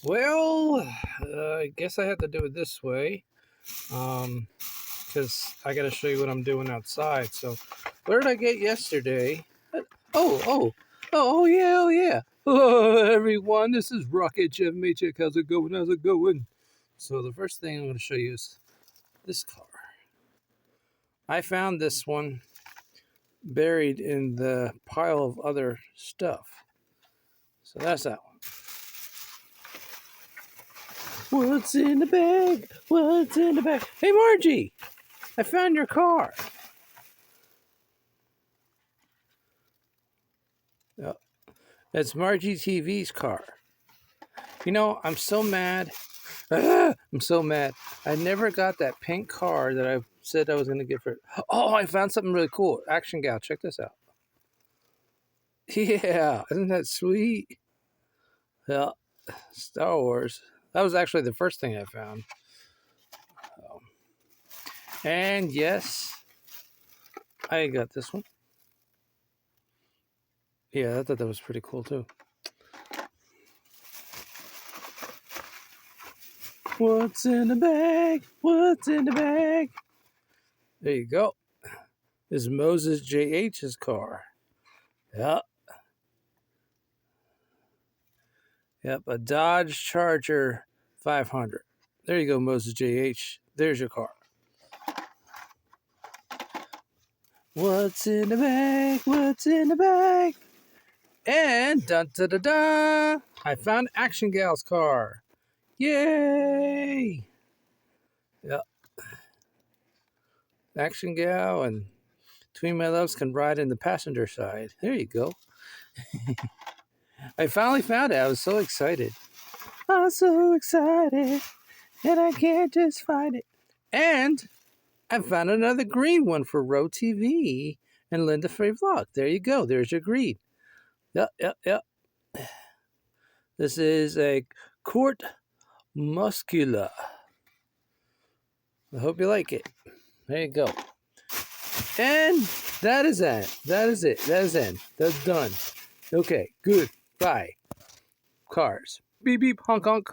Well, I guess I have to do it this way, because I got to show you what I'm doing outside. So, what did I get yesterday? Oh, yeah. Hello, everyone. This is Rocket Jeff Maycheck. How's it going? How's it going? So, the first thing I'm going to show you is this car. I found this one buried in the pile of other stuff. So, that's that one. What's in the bag? What's in the bag? Hey, Margie, I found your car. Oh, that's Margie TV's car. You know, I'm so mad. I'm so mad. I never got that pink car that I said I was going to get for. Oh, I found something really cool. Action Gal, check this out. Yeah, isn't that sweet? Yeah, Star Wars. That was actually the first thing I found. And yes, I got this one. Yeah, I thought that was pretty cool too. What's in the bag? What's in the bag? There you go. This is Moses JH's car. Yep. Yep, a Dodge Charger 500. There you go, Moses JH. There's your car. What's in the bag? What's in the bag? And dun da da da! I found Action Gal's car. Yay! Yep. Action Gal and Between My Loves can ride in the passenger side. There you go. I finally found it. I was so excited. I'm so excited, and I can't just find it. And I found another green one for Row TV and Linda Frey Vlog. There you go. There's your green. Yep. This is a Court Muscula. I hope you like it. There you go. And that is it. That is it. That is it. That's done. Okay, good. Bye. Cars. Beep, beep, honk, honk.